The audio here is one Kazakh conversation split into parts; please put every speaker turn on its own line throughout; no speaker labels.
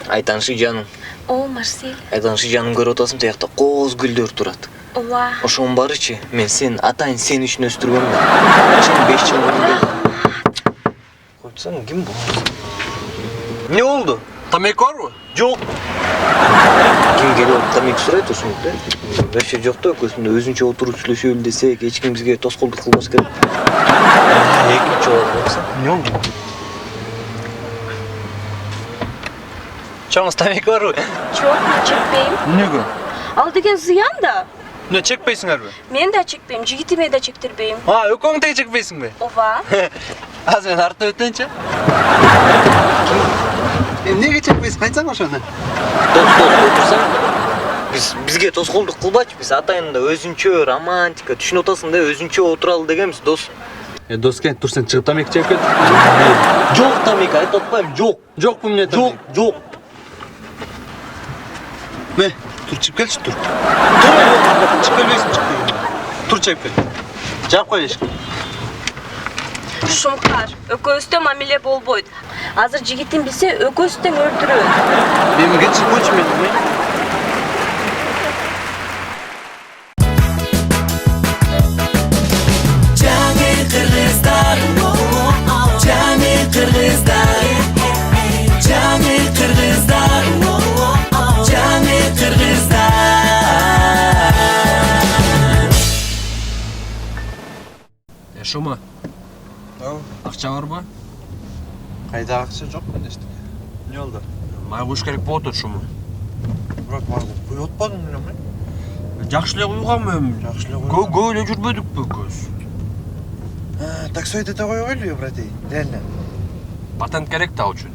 Айтаншы жаным.
О, Марсель.
Айтаншы жаным көріп отасың, тияқта қоз гүлдөр тұрады.
Ооба.
Ошоң барычы, мен сен атайын сен үчүн өстүргөм да. Сен 5 жыл мурун койсоң ким болду? Не болду?
Тамек барбы?
Жок. Ким келип тамек сурайт ошондо? Вообще жок да, көзүндө өзүнчө отуруп сүйлөшөлү десек, эч ким бизге тоскоолдук кылбаш керек. Экинчи жолу болсо.
Не болду?
Чоңуз тамек барбы?
Жок, мен чекпейм.
Эмнеге?
Ал деген зыян да.
Эмне чекпейсиңерби?
Мен да чекпейм, жигитиме да чектирбейм.
Экөөң тең чекпейсиңби?
Ооба.
Азыр мен артына өтөйүнчү. Эмнеге чекпейсиң? Айтсаң ошону.
Дос отурсаң, бизге тоскоолдук кылбачы, биз атайында өзүнчө романтика, түшүнүп атасың да, өзүнчө отуралы дегенбиз, дос.
Доскен, турсаң чыгып тамек чегип кет.
Жок тамек, айтып атпайм, жок.
Жокпу эмне тамек?
Жок.
Ме, тур чыгып келчи, тур. Чыгып келбейсиң, чыгып. Тур чыгып кел. Жаап кой эшикти.
Шумкар, экөөбүздө мамиле болбойт. Азыр жигитин билсе, экөөбүз тең өлтүрөт.
Эми кетчип койчу мени.
Шума. Акча барбы?
Кайда акча жок эмнештик. Не болду?
Мага куюш керек болуп атат шума.
Бирок куюп атпадың белем.
Жакшы эле куйгам эми.
Жакшы эле
Көп эле жүрбөдүкпү көз.
Таксойду да кое койлу, братей. Реально.
Патент керек да үчүн.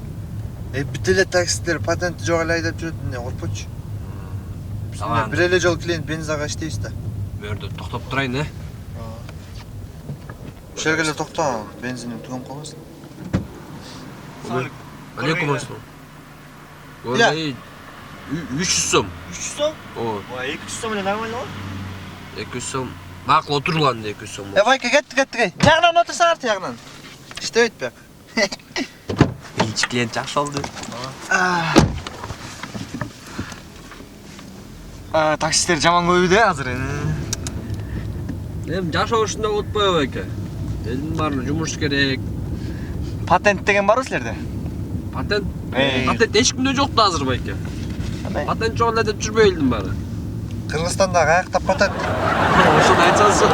Бүт эле таксисттер патенти жок эле айдап жүрөт, эмне коркпочу.
Сага
Бир эле жол клиент бензага иштейбиз да.
бу жерде токтоп турайын, э?
Ошол жерге эле токто, бензиним түгөнүп калбасын.
Алейкум ассалам.
Я.
300 сом.
300 сом?
Ооба.
200 сом эле нормально го?
200 сом. Макул отурлан 200 сом.
Вайка, кеттик. Жагынан отурсаң арты жагынан. Иштебейт бияк.
Биринчи клиент жакшы болду.
Таксисттер жаман көбүдө азыр.
Эми жашоо ушундай болуп атпайбы эке? Элдин баарына жумуш керек.
Патент деген барбы силерде?
Патент?
Эй.
Патент эч кимде жок да азыр байке. Патент жок эле деп жүрбөй элдин баары.
Кыргызстанда каякта патент?
Ошону айтсаңыз.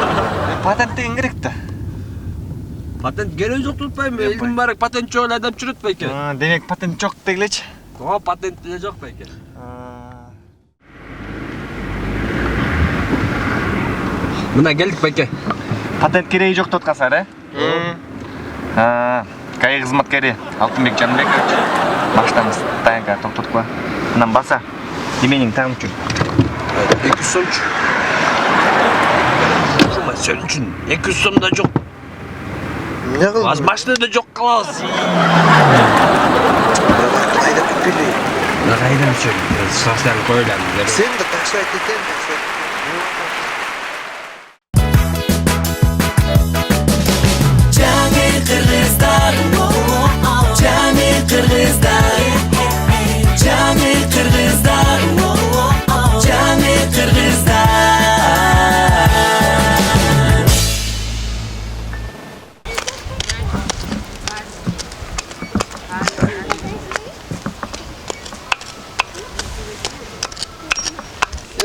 Патент деген керек да.
Патент керек жок деп атпайбы? Элдин баары патент жок эле деп жүрөт байке.
Демек патент жок дегилечи.
Ооба, патент эле жок байке. Мына келдик байке.
Патент кереги жок деп аткансыңар, КАИ кызматкери Алтынбек Жанбекович баштан таянга токтоткула. Мындан баса эмениң тагып жүр.
200 сомчу. Шума сен үчүн 200 сом да жок.
Эмне кылдың?
Аз машинада жок калабыз.
Айдап кетпейли.
Кайдан чөп? Саштан койлам.
Сен да такси айтып кетем.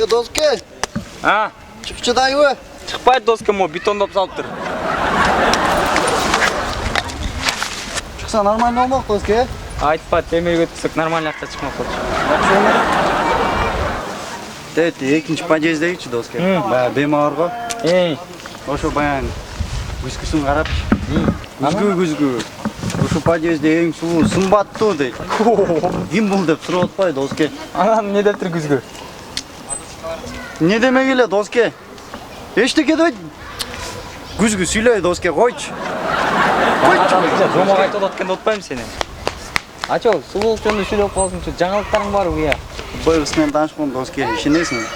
Доске. Чыкчы дайбы?
Чыкпайт доска, мо бетондоп салып тур.
Чыкса нормально болмок доске.
Айтпа, темир өткүсөк нормально акча чыкмак болчу.
Тет, экинчи подъезддегичи доске. Баягы бемауырго. Ошо баягы күзгүсүн карап. Күзгү. Ошо подъездде эң сулуу сымбаттуу дейт. Ким бул деп сурап атпайбы доске?
Анан не дептир күзгү?
Не демек эле доске? Эчтеке дейт. Күзгү сүйлөй доске, койчу.
Жомок айтып атканда отпайм сени. Ачо, сулуулук жөнүндө сүйлөп калсыңчы, жаңылыктарың барбы уя?
Быйгыс менен таанышкан доске, ишенесиңби?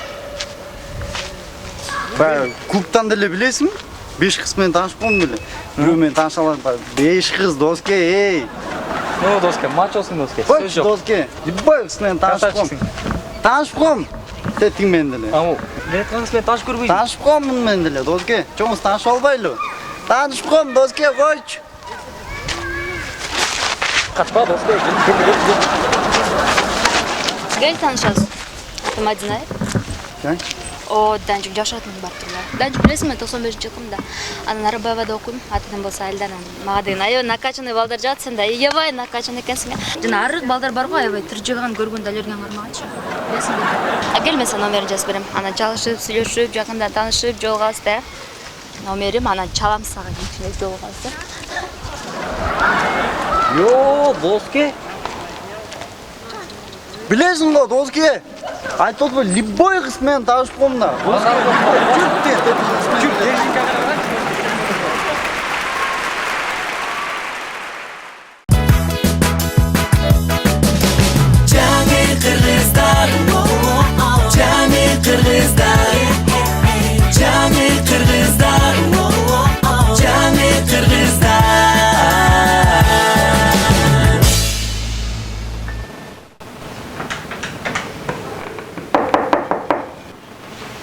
Баягы клубтан деле билесиңби? 5 кыз менен таанышкан беле. Бирөө менен тааныша алам. 5 кыз доске,
Ну, доске, матч болсун доске. Сөз
Қойшы
жоқ.
доске, любой кісімен танышып қом. Танышып қом. Тетің мен деле.
Аму, мен айтқаныңыз мен таш көрбеймін.
Танышып қомын мен деле, доске. Чоңыз танышып албайлы. Танышып қом, доске, қойшы.
Қачпа, доске.
Гел танышасыз. Атым Мадина.
Кай?
О, Данжик жашатын бар турлар. Данжик білесің мен 95 жылымда. Анан Арабаевада окуйм. Атым болса Айдан. Мага деген айо накачанный балдар жатсың да. Ебай накачанный экенсиң. Жана арык балдар бар го аябай тиржеган көргөндө алерген бармагачы. Билесиң бе? Кел мен сага номерин жазып берем. Анан чалышып, сүйлөшүп, жакында таанышып, жолугабыз да. Номерим анан чалам сага кийинчерээк жолугабыз да.
Йо, доске.
Білесің ғой, доске. Айтып отыр, любой кісімен танышып қом да. Доске, жүрт де, жүрт.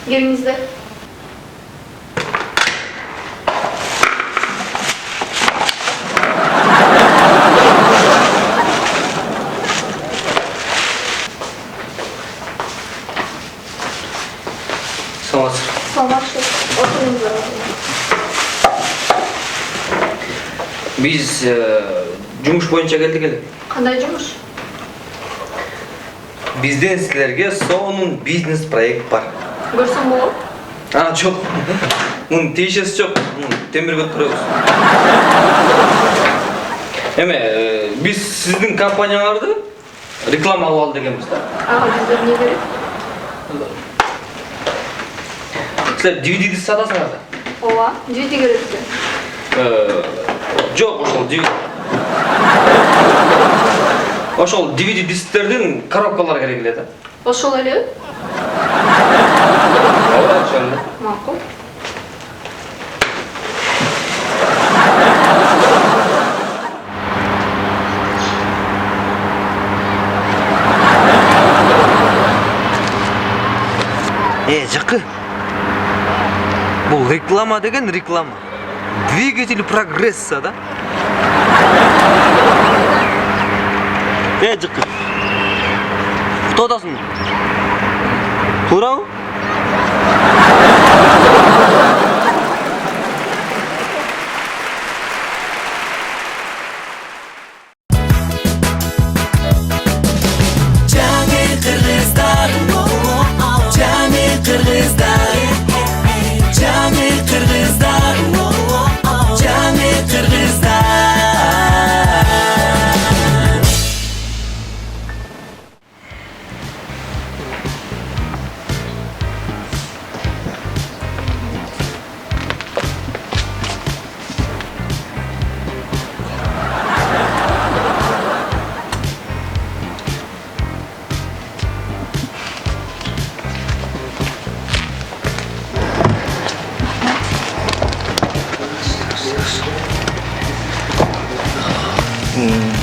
Gelingizde.
Саламатчылык. Отуруңуздар.
Биз жумуш боюнча келдик эле.
Кандай жумуш?
Бизден силерге сонун бизнес проект бар.
Көрсөм болот?
Жок. Мунун тиешеси жок. Темирге өткөрөбүз. Эме, биз сиздин компанияларды реклама алып ал дегенбиз да.
Биздер эмне керек?
Силер DVD сатасыңар да.
Ооба, DVD керек экен.
Жок, ошол DVD дисктердин коробкалары керек эле да.
Ошол эле?
Ооба, ошол эле.
Макул.
Жакы. Бул реклама деген реклама. Двигатель прогресса, да? Жакы. Кто атасың? Туурабы?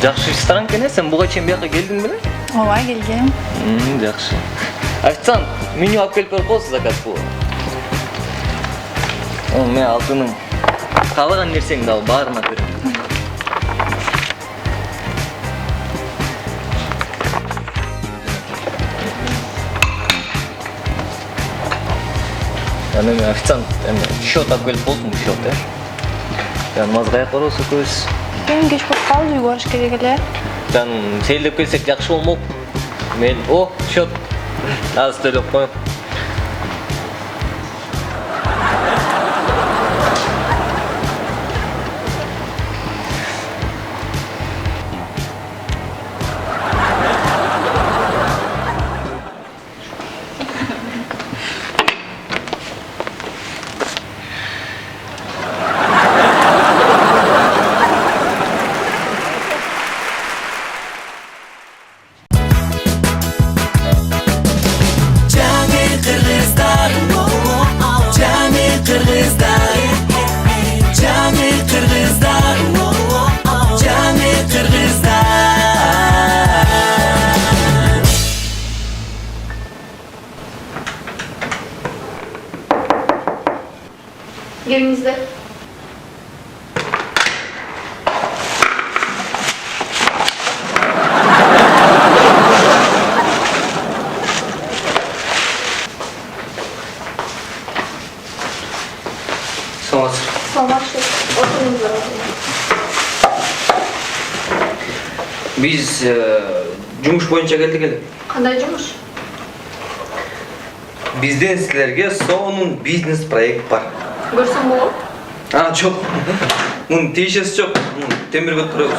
Жақсы ресторан екен, сен бұға чейін бияққа келдің бе?
Ооба, келгем.
Жақсы. Официант, меню алып келіп беріп қойсы заказ бұл. Мен алтыным. Қалаған нәрсеңді ал, барына көрем. Мен официант, счет алып келіп болсын, счет, мазғай қорысы көз.
Мен кеш болып қалды, үйгөріш керек эле.
Сейілдеп келсек жақшы болмақ. Мен, счет. Аз төлеп қойым.
Жакшы. Отурыңыз бар.
Биз жумуш боюнча келдик эле.
Кандай жумуш?
Бизден силерге сонун бизнес проект бар.
Көрсөм болот?
Жок. Мунун тиешеси жок. Темир көтөрөбүз.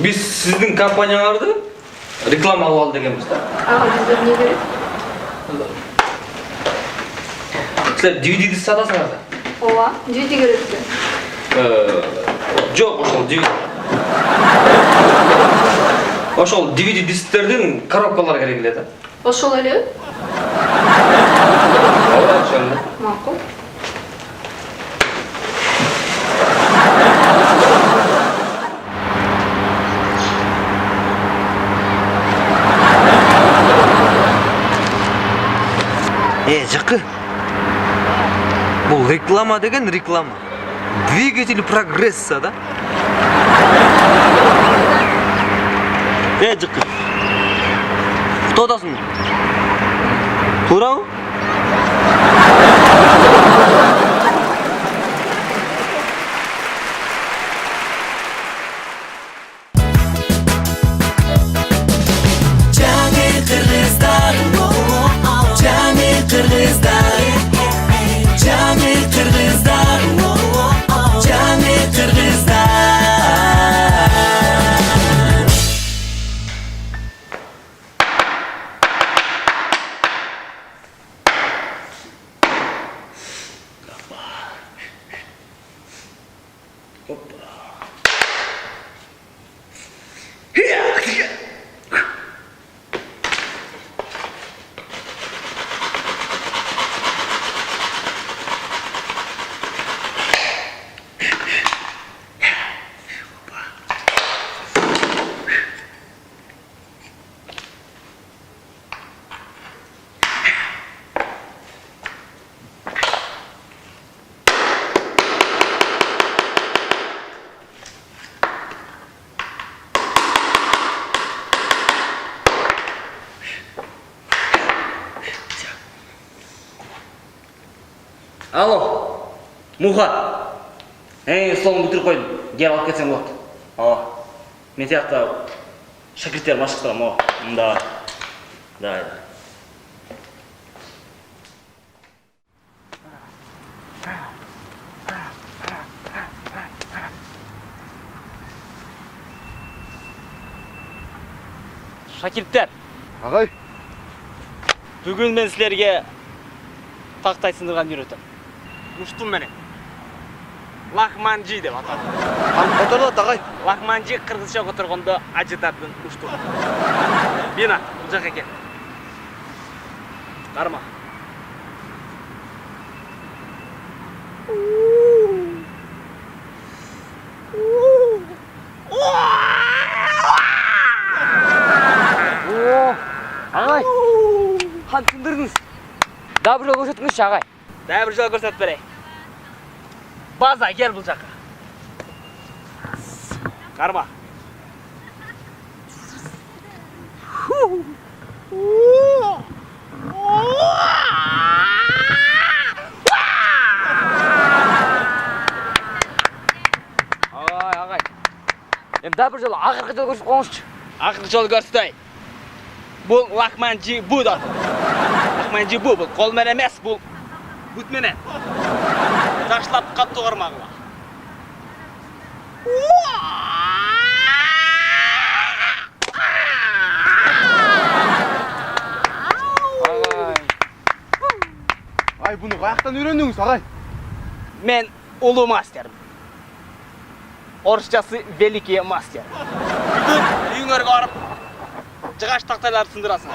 Биз сиздин компанияларды реклама кылып ал дегенбиз да.
Ага, бизде эмне керек?
Силер DVD сатасыңар да.
Ооба, DVD керек бизге.
Жок, ошол DVD дисктердин коробкалары керек эле да.
Ошол эле?
Ооба, ошол эле.
Макул.
Жакы. Бул реклама деген реклама. Двигатель прогресса, да? Жакы. Кто атасың? Туурабы?
Алло, Муха. Столыңды бүтіріп қойдым. Гер алып кетсең болады. Мен сияқты шәкірттер машықтырам. Да.
Шәкірттер.
Ағай.
Бүгін мен сілерге тақтай сындырған үйретім. Мұштым менен. Лахманжи деп атады.
Отырлат, ағай.
Лахманжи қырғызша отырғанда ажытатын мұштым. Бина, бұл жаққа кел. Қарма.
Ағай, қан түсіндірдіңіз. Да бір жол көрсетіңізші, ағай.
Да бір жол көрсетіп берейін. База, кел бұл жаққа. Қарма.
Ағай. Да бір жол, ақырғы жол көрсетіп қоңызшы.
Ақырғы жол көрсетейін. Бұл Лахманжи Бу да. Лахманжи Бу бұл қолмен емес, бұл бүтменен. Жақшылап қатты қармағыла.
Ай, бұны қаяқтан үйрендіңіз, ағай?
Мен ұлы мастерім. Орысшасы великий мастер. Бүгін үйіңерге арып, жығаш тақтайларды сындырасың.